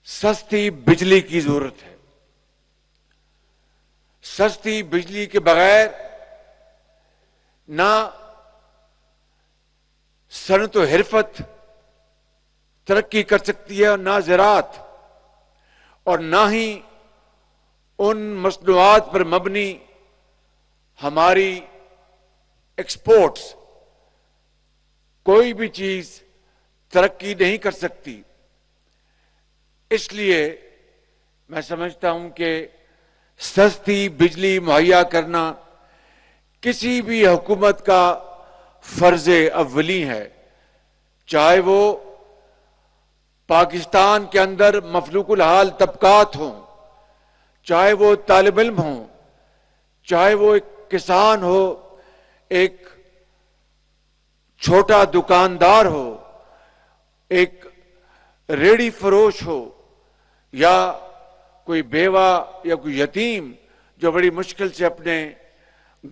سستی بجلی کی ضرورت ہے. سستی بجلی کے بغیر نہ صنعت و حرفت ترقی کر سکتی ہے اور نہ زراعت، اور نہ ہی ان مصنوعات پر مبنی ہماری ایکسپورٹس، کوئی بھی چیز ترقی نہیں کر سکتی. اس لیے میں سمجھتا ہوں کہ سستی بجلی مہیا کرنا کسی بھی حکومت کا فرض اولی ہے، چاہے وہ پاکستان کے اندر مفلوق الحال طبقات ہوں، چاہے وہ طالب علم ہوں، چاہے وہ ایک کسان ہو، ایک چھوٹا دکاندار ہو، ایک ریڑی فروش ہو، یا کوئی بیوہ یا کوئی یتیم جو بڑی مشکل سے اپنے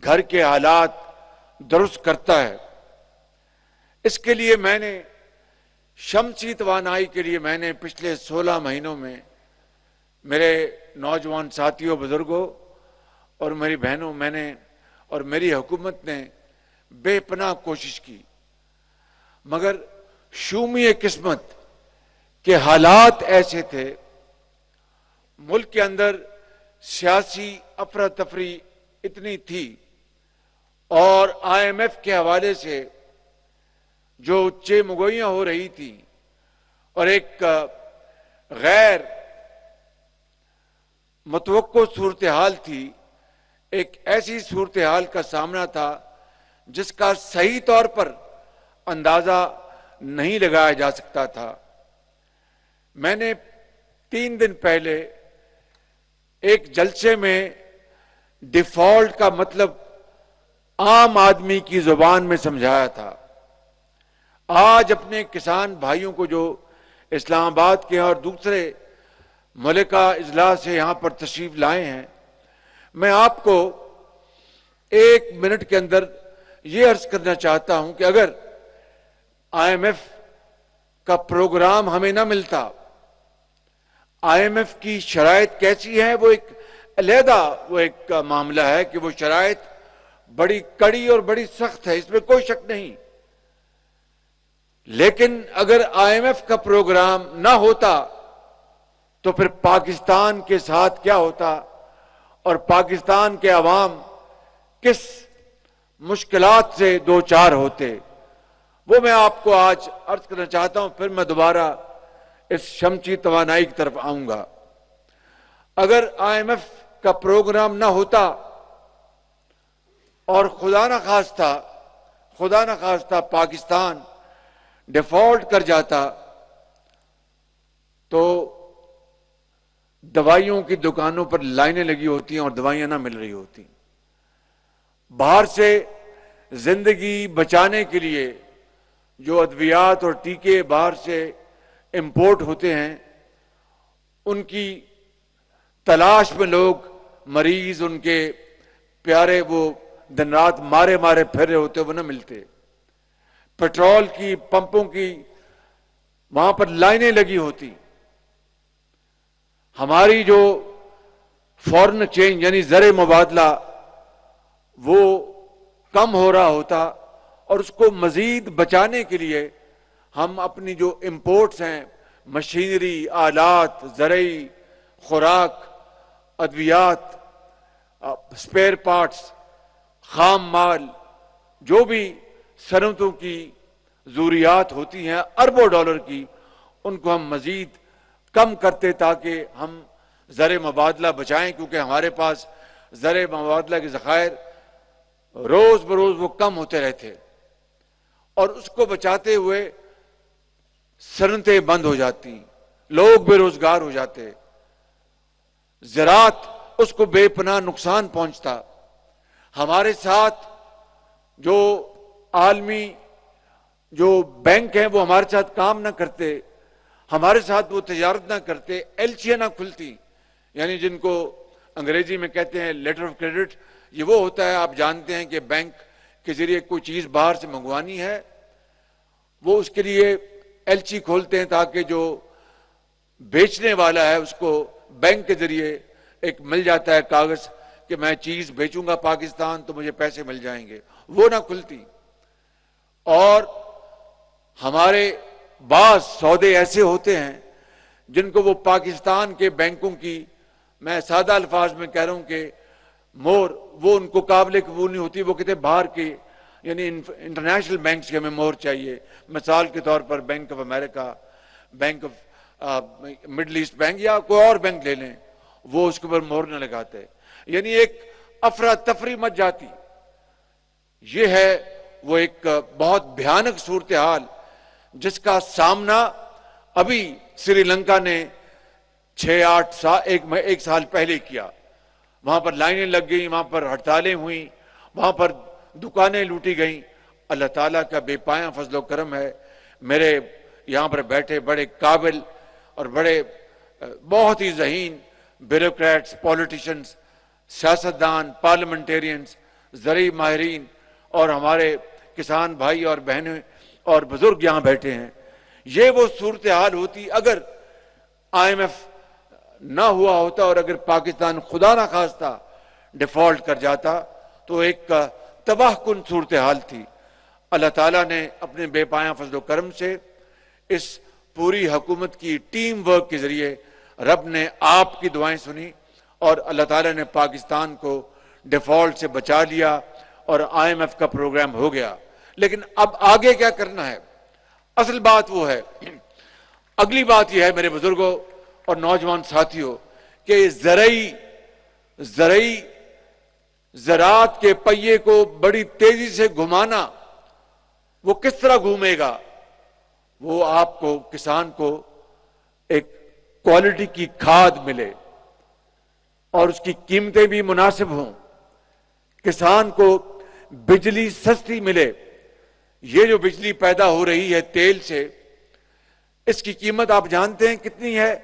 گھر کے حالات درست کرتا ہے. اس کے لیے میں نے شمسی توانائی کے لیے میں نے پچھلے 16 مہینوں میں میرے نوجوان ساتھیوں، بزرگوں اور میری بہنوں، میں نے اور میری حکومت نے بے پناہ کوشش کی، مگر شومی قسمت کے حالات ایسے تھے، ملک کے اندر سیاسی افراتفری اتنی تھی، اور آئی ایم ایف کے حوالے سے جو اچے مگوئیاں ہو رہی تھی، اور ایک غیر متوقع صورتحال تھی، ایک ایسی صورتحال کا سامنا تھا جس کا صحیح طور پر اندازہ نہیں لگایا جا سکتا تھا. میں نے 3 دن پہلے ایک جلسے میں ڈیفالٹ کا مطلب عام آدمی کی زبان میں سمجھایا تھا. آج اپنے کسان بھائیوں کو جو اسلام آباد کے اور دوسرے ملکہ اضلاع سے یہاں پر تشریف لائے ہیں، میں آپ کو 1 منٹ کے اندر یہ عرض کرنا چاہتا ہوں کہ اگر آئی ایم ایف کا پروگرام ہمیں نہ ملتا، آئی ایم ایف کی شرائط کیسی ہے وہ ایک علیحدہ ایک معاملہ ہے کہ وہ شرائط بڑی کڑی اور بڑی سخت ہے، اس میں کوئی شک نہیں. لیکن اگر آئی ایم ایف کا پروگرام نہ ہوتا تو پھر پاکستان کے ساتھ کیا ہوتا، اور پاکستان کے عوام کس مشکلات سے دوچار ہوتے، وہ میں آپ کو آج عرض کرنا چاہتا ہوں. پھر میں دوبارہ اس شمسی توانائی کی طرف آؤں گا. اگر آئی ایم ایف کا پروگرام نہ ہوتا اور خدا نہ خواستہ پاکستان ڈیفالٹ کر جاتا، تو دوائیوں کی دکانوں پر لائنیں لگی ہوتی ہیں اور دوائیاں نہ مل رہی ہوتی. باہر سے زندگی بچانے کے لیے جو ادویات اور ٹیکے باہر سے امپورٹ ہوتے ہیں، ان کی تلاش میں لوگ مریض، ان کے پیارے، وہ دن رات مارے پھر رہے ہوتے، وہ نہ ملتے. پیٹرول کی پمپوں کی وہاں پر لائنیں لگی ہوتی. ہماری جو فورن ایکسچینج یعنی زر مبادلہ وہ کم ہو رہا ہوتا، اور اس کو مزید بچانے کے لیے ہم اپنی جو امپورٹس ہیں، مشینری، آلات، زرعی، خوراک، ادویات، اسپیئر پارٹس، خام مال، جو بھی صنعتوں کی ضروریات ہوتی ہیں اربوں ڈالر کی، ان کو ہم مزید کم کرتے تاکہ ہم زر مبادلہ بچائیں، کیونکہ ہمارے پاس زر مبادلہ کے ذخائر روز بروز وہ کم ہوتے رہتے، اور اس کو بچاتے ہوئے صنعتیں بند ہو جاتی، لوگ بے روزگار ہو جاتے، زراعت اس کو بے پناہ نقصان پہنچتا. ہمارے ساتھ جو عالمی جو بینک ہیں وہ ہمارے ساتھ کام نہ کرتے، ہمارے ساتھ وہ تجارت نہ کرتے، ایلچیاں نہ کھلتی، یعنی جن کو انگریزی میں کہتے ہیں لیٹر آف کریڈٹ. یہ وہ ہوتا ہے، آپ جانتے ہیں کہ بینک کے ذریعے کوئی چیز باہر سے منگوانی ہے، وہ اس کے لیے ایلچی کھولتے ہیں تاکہ جو بیچنے والا ہے اس کو بینک کے ذریعے ایک مل جاتا ہے کاغذ کہ میں چیز بیچوں گا پاکستان تو مجھے پیسے مل جائیں گے، وہ نہ کھلتی۔ اور ہمارے بعض سودے ایسے ہوتے ہیں جن کو وہ پاکستان کے بینکوں کی، میں سادہ الفاظ میں کہہ رہا ہوں کہ مور، وہ ان کو قابل قبول نہیں ہوتی، وہ کہتے باہر کے یعنی انٹرنیشنل بینکس کے ہمیں مور چاہیے۔ مثال کے طور پر bank of America, bank of middle east bank یا کوئی اور بینک لے لیں، وہ اس کے اوپر مور نہ لگاتے، یعنی ایک افراتفری مچ جاتی۔ یہ ہے وہ ایک بہت بھیانک صورتحال جس کا سامنا ابھی سری لنکا نے 6-8 سال ایک سال پہلے کیا۔ وہاں پر لائنیں لگ گئیں، وہاں پر ہڑتالیں ہوئیں، وہاں پر دکانیں لوٹی گئیں۔ اللہ تعالیٰ کا بے پایاں فضل و کرم ہے، میرے یہاں پر بیٹھے بڑے قابل اور بڑے بہت ہی ذہین بیوروکریٹس، پولیٹیشنز، سیاستدان، پارلیمنٹیرینز، زرعی ماہرین اور ہمارے کسان بھائی اور بہنیں اور بزرگ یہاں بیٹھے ہیں۔ یہ وہ صورتحال ہوتی اگر IMF نہ ہوا ہوتا اور اگر پاکستان خدا نہ خواستہ ڈیفالٹ کر جاتا تو ایک تباہ کن صورتحال تھی۔ اللہ تعالیٰ نے اپنے بے پایاں فضل و کرم سے اس پوری حکومت کی ٹیم ورک کے ذریعے رب نے آپ کی دعائیں سنی اور اللہ تعالیٰ نے پاکستان کو ڈیفالٹ سے بچا لیا اور IMF کا پروگرام ہو گیا۔ لیکن اب آگے کیا کرنا ہے؟ اصل بات وہ ہے، اگلی بات یہ ہے میرے بزرگوں اور نوجوان ساتھیوں کہ زراعت کے پہیے کو بڑی تیزی سے گھمانا، وہ کس طرح گھومے گا؟ وہ آپ کو، کسان کو ایک کوالٹی کی کھاد ملے اور اس کی قیمتیں بھی مناسب ہوں، کسان کو بجلی سستی ملے۔ یہ جو بجلی پیدا ہو رہی ہے تیل سے، اس کی قیمت آپ جانتے ہیں کتنی ہے؟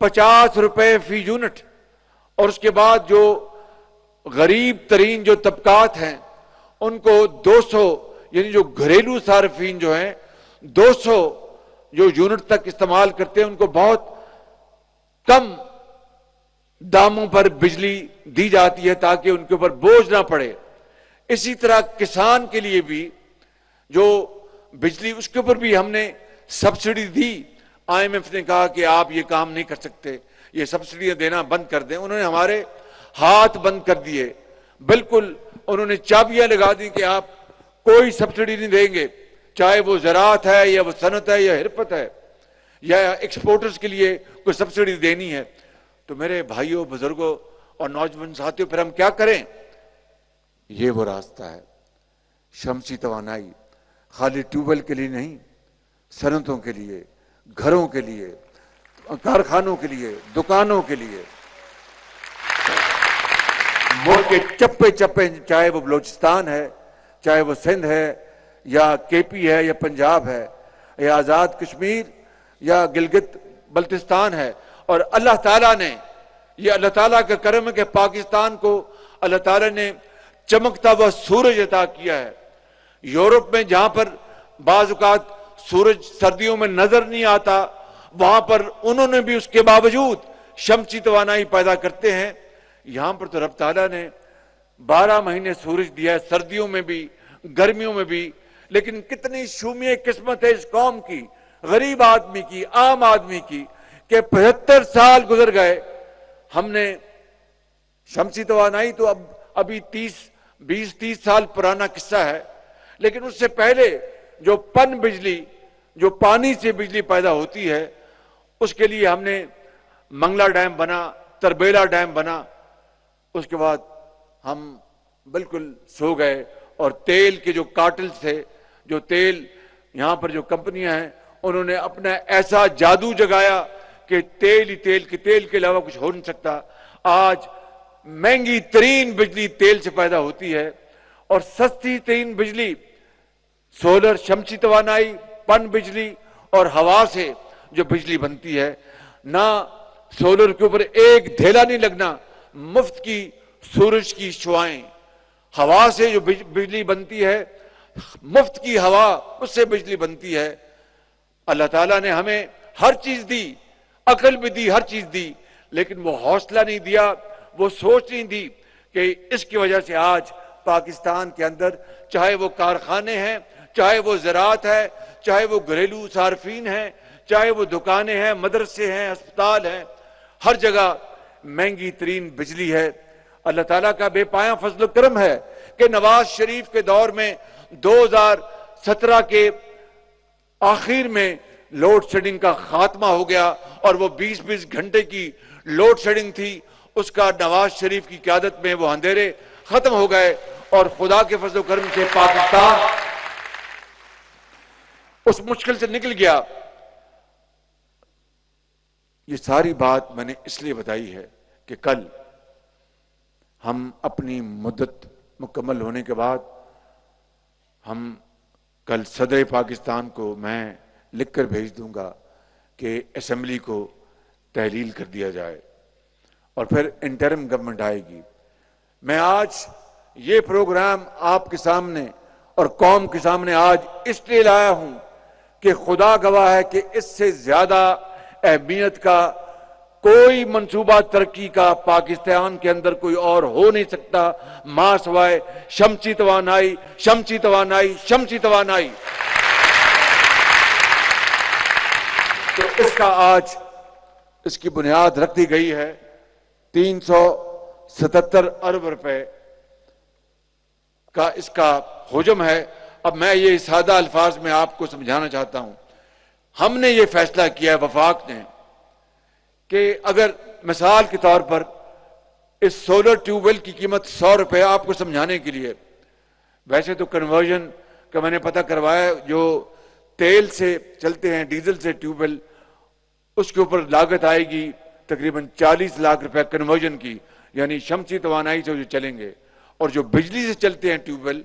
50 روپے فی یونٹ۔ اور اس کے بعد جو غریب ترین جو طبقات ہیں ان کو 200، یعنی جو گھریلو صارفین جو ہیں 200 جو یونٹ تک استعمال کرتے ہیں ان کو بہت کم داموں پر بجلی دی جاتی ہے تاکہ ان کے اوپر بوجھ نہ پڑے۔ اسی طرح کسان کے لیے بھی جو بجلی، اس کے اوپر بھی ہم نے سبسڈی دی۔ IMF نے کہا کہ آپ یہ کام نہیں کر سکتے، یہ سبسڈیاں دینا بند کر دیں۔ انہوں نے ہمارے ہاتھ بند کر دیے، بالکل انہوں نے چابیاں لگا دی کہ آپ کوئی سبسڈی نہیں دیں گے، چاہے وہ زراعت ہے یا وہ صنعت ہے یا حرفت ہے یا ایکسپورٹرز کے لیے کوئی سبسڈی دینی ہے۔ تو میرے بھائیوں، بزرگوں اور نوجوان ساتھیوں، پھر ہم کیا کریں؟ یہ وہ راستہ ہے، شمسی توانائی خالی ٹیوب ویل کے لیے نہیں، صنعتوں کے لیے، گھروں کے لیے، کارخانوں کے لیے، دکانوں کے لیے، ملک کے چپے چپے، چاہے وہ بلوچستان ہے، چاہے وہ سندھ ہے یا KP ہے یا پنجاب ہے یا آزاد کشمیر یا گلگت بلتستان ہے۔ اور اللہ تعالیٰ نے، یہ اللہ تعالیٰ کا کرم ہے کہ پاکستان کو اللہ تعالیٰ نے چمکتا ہوا سورج عطا کیا ہے۔ یورپ میں جہاں پر بعض اوقات سورج سردیوں میں نظر نہیں آتا، وہاں پر انہوں نے بھی اس کے باوجود شمسی توانائی پیدا کرتے ہیں۔ یہاں پر تو رب تعالیٰ نے 12 مہینے سورج دیا ہے، سردیوں میں بھی گرمیوں میں بھی۔ لیکن کتنی شومیہ قسمت ہے اس قوم کی، غریب آدمی کی، عام آدمی کی، کہ 75 سال گزر گئے، ہم نے شمسی توانائی تو ابھی 20-30 سال پرانا قصہ ہے، لیکن اس سے پہلے جو پن بجلی، جو پانی سے بجلی پیدا ہوتی ہے، اس کے لیے ہم نے منگلا ڈیم بنا، تربیلا ڈیم بنا۔ اس کے بعد ہم بالکل سو گئے اور تیل کے جو کارٹل تھے، جو تیل یہاں پر جو کمپنیاں ہیں، انہوں نے اپنا ایسا جادو جگایا کہ تیل ہی تیل کے علاوہ کچھ ہو نہیں سکتا۔ آج مہنگی ترین بجلی تیل سے پیدا ہوتی ہے اور سستی ترین بجلی سولر، شمسی توانائی، پن بجلی اور ہوا سے جو بجلی بنتی ہے۔ نہ سولر کے اوپر ایک دھیلا نہیں لگنا، مفت کی سورج کی شعائیں، ہوا سے جو بجلی بنتی ہے، مفت کی ہوا، اس سے بجلی بنتی ہے۔ اللہ تعالیٰ نے ہمیں ہر چیز دی، عقل بھی دی، ہر چیز دی، لیکن وہ حوصلہ نہیں دیا، وہ سوچ نہیں دی کہ اس کی وجہ سے آج پاکستان کے اندر چاہے وہ کارخانے ہیں، چاہے وہ زراعت ہے، چاہے وہ گھریلو صارفین ہیں، چاہے وہ دکانیں ہیں، مدرسے ہیں، ہسپتال ہیں، ہر جگہ مہنگی ترین بجلی ہے۔ اللہ تعالیٰ کا بے پایاں فضل و کرم ہے کہ نواز شریف کے دور میں 2017 کے آخر میں لوڈ شیڈنگ کا خاتمہ ہو گیا، اور وہ 20 گھنٹے کی لوڈ شیڈنگ تھی، اس کا نواز شریف کی قیادت میں وہ اندھیرے ختم ہو گئے، اور خدا کے فضل و کرم سے پاکستان اس مشکل سے نکل گیا۔ یہ ساری بات میں نے اس لیے بتائی ہے کہ کل ہم اپنی مدت مکمل ہونے کے بعد ہم کل صدر پاکستان کو میں لکھ کر بھیج دوں گا کہ اسمبلی کو تحلیل کر دیا جائے، اور پھر انٹرم گورنمنٹ آئے گی۔ میں آج یہ پروگرام آپ کے سامنے اور قوم کے سامنے آج اس لیے لایا ہوں کہ خدا گواہ ہے کہ اس سے زیادہ اہمیت کا کوئی منصوبہ ترقی کا پاکستان کے اندر کوئی اور ہو نہیں سکتا، ماں سوائے شمسی توانائی، شمسی توانائی، شمسی توانائی۔ تو اس کا آج اس کی بنیاد رکھ دی گئی ہے، 377 ارب روپے کا اس کا حجم ہے۔ اب میں یہ سادہ الفاظ میں آپ کو سمجھانا چاہتا ہوں۔ ہم نے یہ فیصلہ کیا ہے، وفاق نے، کہ اگر مثال کے طور پر اس سولر ٹیوب ویل کی قیمت 100 روپے، آپ کو سمجھانے کے لیے، ویسے تو کنورژن کا میں نے پتہ کروایا، جو تیل سے چلتے ہیں، ڈیزل سے ٹیوب ویل، اس کے اوپر لاگت آئے گی تقریباً 40 لاکھ روپے کنورژن کی، یعنی شمسی توانائی سے جو چلیں گے، اور جو بجلی سے چلتے ہیں ٹیوب ویل،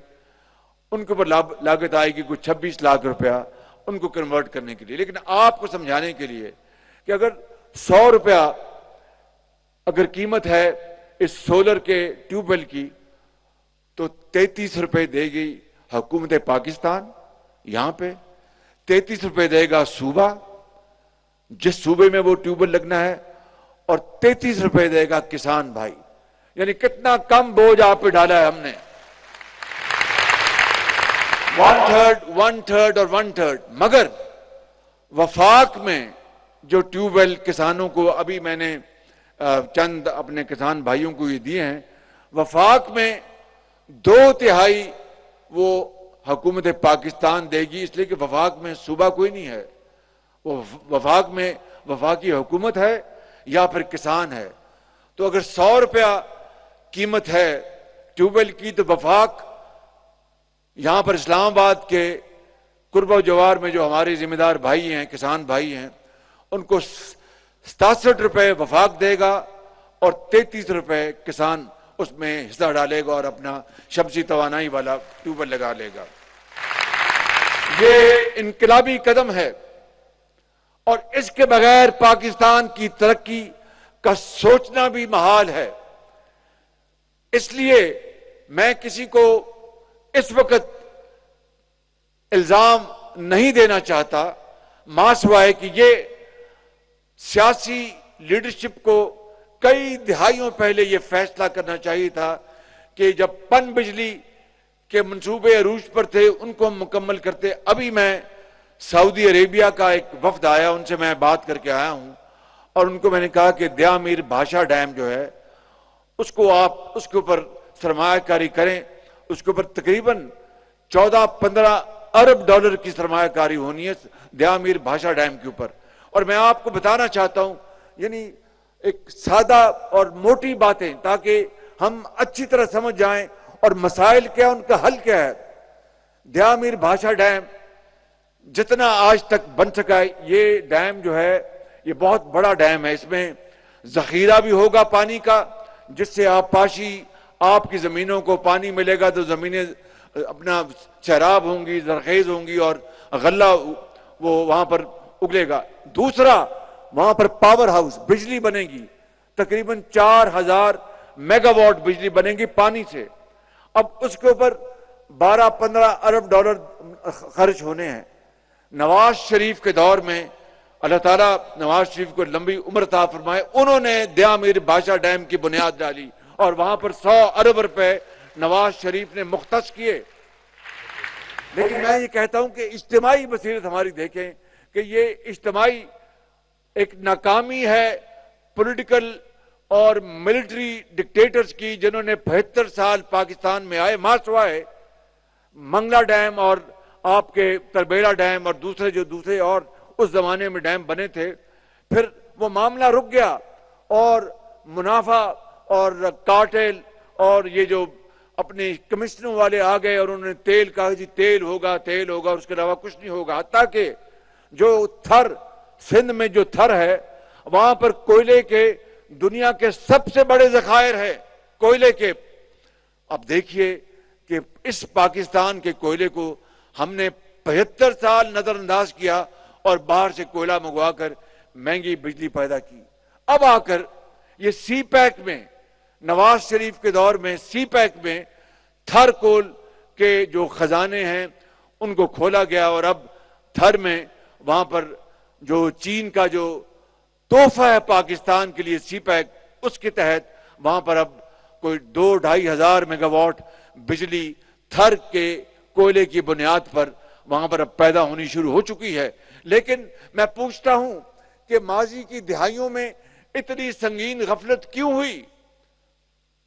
ان کے اوپر لاگت آئے گی کچھ 26 لاکھ روپیہ ان کو کنورٹ کرنے کے لیے۔ لیکن آپ کو سمجھانے کے لیے کہ اگر 100 روپیہ اگر قیمت ہے اس سولر کے ٹیوب ویل کی، تو 33 روپے دے گی حکومت پاکستان، یہاں پہ 33 روپے دے گا صوبہ جس صوبے میں وہ ٹیوب ویل لگنا ہے، اور 33 روپے دے گا کسان بھائی۔ یعنی کتنا کم بوجھ آپ پہ ڈالا ہے ہم نے، 1/3 اور 1/3۔ مگر وفاق میں جو ٹیوب ویل کسانوں کو، ابھی میں نے چند اپنے کسان بھائیوں کو یہ دیے ہیں، وفاق میں 2/3 وہ حکومت پاکستان دے گی، اس لیے کہ وفاق میں صوبہ کوئی نہیں ہے، وہ وفاق میں وفاقی حکومت ہے یا پھر کسان ہے۔ تو اگر 100 روپیہ قیمت ہے ٹیوب ویل کی، تو وفاق یہاں پر اسلام آباد کے قرب و جوار میں جو ہمارے ذمہ دار بھائی ہیں، کسان بھائی ہیں، ان کو 67 روپے وفاق دے گا، اور 33 روپے کسان اس میں حصہ ڈالے گا اور اپنا شمسی توانائی والا ٹیوب ویل لگا لے گا۔ یہ انقلابی قدم ہے، اور اس کے بغیر پاکستان کی ترقی کا سوچنا بھی محال ہے۔ اس لیے میں کسی کو اس وقت الزام نہیں دینا چاہتا، ماں سوائے کہ یہ سیاسی لیڈرشپ کو کئی دہائیوں پہلے یہ فیصلہ کرنا چاہیے تھا کہ جب پن بجلی کے منصوبے عروج پر تھے ان کو ہم مکمل کرتے۔ ابھی میں سعودی عربیہ کا ایک وفد آیا، ان سے میں بات کر کے آیا ہوں، اور ان کو میں نے کہا کہ دیا میر بھاشا ڈیم جو ہے اس کو آپ اس کے اوپر سرمایہ کاری کریں، اس کے اوپر تقریباً 14-15 ارب ڈالر کی سرمایہ کاری ہونی ہے دیا میر بھاشا ڈیم کے اوپر۔ اور میں آپ کو بتانا چاہتا ہوں، یعنی ایک سادہ اور موٹی باتیں تاکہ ہم اچھی طرح سمجھ جائیں، اور مسائل کیا ان کا حل کیا ہے۔ دیا میر بھاشا ڈیم جتنا آج تک بن سکا ہے، یہ ڈیم جو ہے یہ بہت بڑا ڈیم ہے، اس میں ذخیرہ بھی ہوگا پانی کا، جس سے آبپاشی آپ کی زمینوں کو پانی ملے گا تو زمینیں اپنا سیراب ہوں گی، زرخیز ہوں گی، اور غلہ وہ وہاں پر اگلے گا۔ دوسرا، وہاں پر پاور ہاؤس بجلی بنے گی، تقریباً 4000 میگا واٹ بجلی بنے گی پانی سے۔ اب اس کے اوپر 12-15 ارب ڈالر خرچ ہونے ہیں۔ نواز شریف کے دور میں اللہ تعالیٰ نواز شریف کو لمبی عمر عطا فرمائے، انہوں نے دیا میر بادشاہ ڈیم کی بنیاد ڈالی اور وہاں پر 100 ارب روپے نواز شریف نے مختص کیے۔ لیکن میں یہ کہتا ہوں کہ اجتماعی بصیرت ہماری دیکھیں کہ یہ اجتماعی ایک ناکامی ہے پولیٹیکل اور ملٹری ڈکٹیٹرز کی، جنہوں نے 75 سال پاکستان میں آئے، سوائے منگلا ڈیم اور آپ کے تربیڑا ڈیم اور دوسرے اور اس زمانے میں ڈیم بنے تھے، پھر وہ معاملہ رک گیا اور منافع اور کارٹیل اور یہ جو اپنے کمشنوں والے آ گئے اور انہوں نے تیل کہا جی تیل ہوگا اس کے علاوہ کچھ نہیں ہوگا، حتیٰ کہ جو تھر سندھ میں جو تھر ہے وہاں پر کوئلے کے دنیا کے سب سے بڑے ذخائر ہیں کوئلے کے۔ اب دیکھیے کہ اس پاکستان کے کوئلے کو ہم نے 75 سال نظر انداز کیا اور باہر سے کوئلہ منگوا کر مہنگی بجلی پیدا کی۔ اب آ کر یہ سی پیک میں نواز شریف کے دور میں سی پیک میں تھر کول کے جو خزانے ہیں ان کو کھولا گیا اور اب تھر میں وہاں پر جو چین کا جو تحفہ ہے پاکستان کے لیے سی پیک، اس کے تحت وہاں پر اب کوئی 2-2.5 ہزار میگا واٹ بجلی تھر کے کوئلے کی بنیاد پر وہاں پر اب پیدا ہونی شروع ہو چکی ہے۔ لیکن میں پوچھتا ہوں کہ ماضی کی دہائیوں میں اتنی سنگین غفلت کیوں ہوئی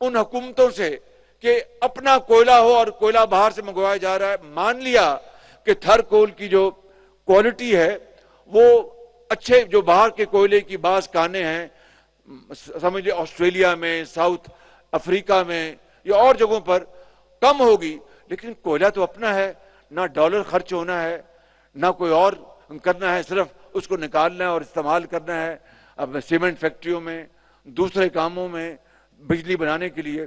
ان حکومتوں سے کہ اپنا کوئلہ ہو اور کوئلہ باہر سے منگوایا جا رہا ہے؟ مان لیا کہ تھر کول کی جو کوالٹی ہے وہ اچھے جو باہر کے کوئلے کی بعض کانے ہیں، سمجھ لیں آسٹریلیا میں، ساؤتھ افریقہ میں یا اور جگہوں پر کم ہوگی، لیکن کوئلہ تو اپنا ہے، نہ ڈالر خرچ ہونا ہے نہ کوئی اور کرنا ہے، صرف اس کو نکالنا ہے اور استعمال کرنا ہے اب سیمنٹ فیکٹریوں میں، دوسرے کاموں میں، بجلی بنانے کے لیے۔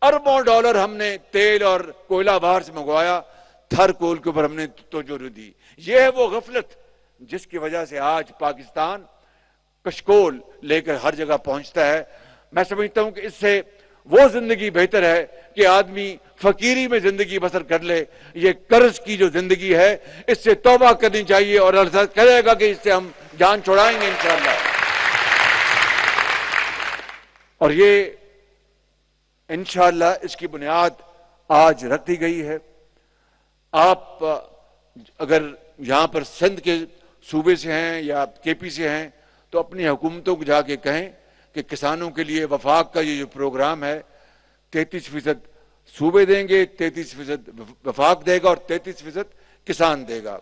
اربوں ڈالر ہم نے تیل اور کوئلہ باہر سے منگوایا، تھر کول کے اوپر ہم نے توجہ دی۔ یہ ہے وہ غفلت جس کی وجہ سے آج پاکستان کشکول لے کر ہر جگہ پہنچتا ہے۔ میں سمجھتا ہوں کہ اس سے وہ زندگی بہتر ہے کہ آدمی فقیری میں زندگی بسر کر لے، یہ قرض کی جو زندگی ہے اس سے توبہ کرنی چاہیے اور اللہ کرے گا کہ اس سے ہم جان چھڑائیں گے انشاءاللہ۔ اور یہ انشاءاللہ اس کی بنیاد آج رکھ دی گئی ہے۔ آپ اگر یہاں پر سندھ کے صوبے سے ہیں یا کے پی سے ہیں تو اپنی حکومتوں کو جا کے کہیں کہ کسانوں کے لیے وفاق کا یہ جو پروگرام ہے 33% صوبے دیں گے، 33% وفاق دے گا اور 33% کسان دے گا۔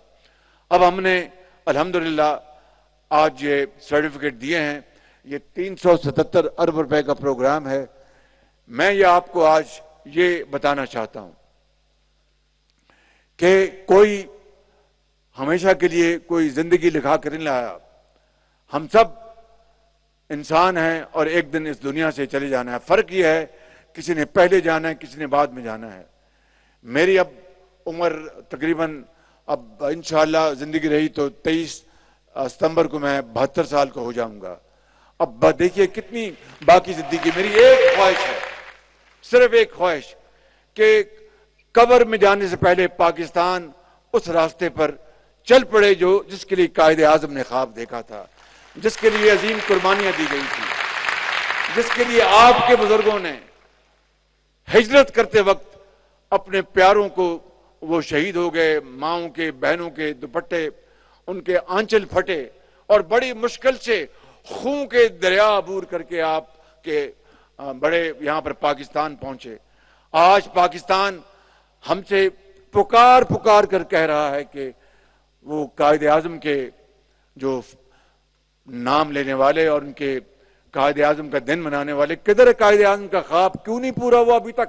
اب ہم نے الحمدللہ آج یہ سرٹیفکیٹ دیے ہیں، یہ 377 ارب روپے کا پروگرام ہے۔ میں یہ آپ کو آج یہ بتانا چاہتا ہوں کہ کوئی ہمیشہ کے لیے کوئی زندگی لکھا کر نہیں لایا، ہم سب انسان ہیں اور ایک دن اس دنیا سے چلے جانا ہے۔ فرق یہ ہے کسی نے پہلے جانا ہے، کسی نے بعد میں جانا ہے۔ میری اب عمر تقریباً اب انشاءاللہ زندگی رہی تو 23 ستمبر کو میں 72 سال کا ہو جاؤں گا۔ اب دیکھیے کتنی باقی زندگی۔ میری ایک خواہش ہے، صرف ایک خواہش، کہ قبر میں جانے سے پہلے پاکستان اس راستے پر چل پڑے جس کے لیے قائد اعظم نے خواب دیکھا تھا، جس کے لیے عظیم قربانیاں دی گئی تھی، جس کے لیے آپ کے بزرگوں نے ہجرت کرتے وقت اپنے پیاروں کو وہ شہید ہو گئے، ماؤں کے بہنوں کے دوپٹے ان کے آنچل پھٹے اور بڑی مشکل سے خون کے دریا عبور کر کے آپ کے بڑے یہاں پر پاکستان پہنچے۔ آج پاکستان ہم سے پکار کر کہہ رہا ہے کہ وہ قائد اعظم کے جو نام لینے والے اور ان کے قائد اعظم کا دن منانے والے، کدھر ہے قائد اعظم کا خواب؟ کیوں نہیں پورا ہوا ابھی تک؟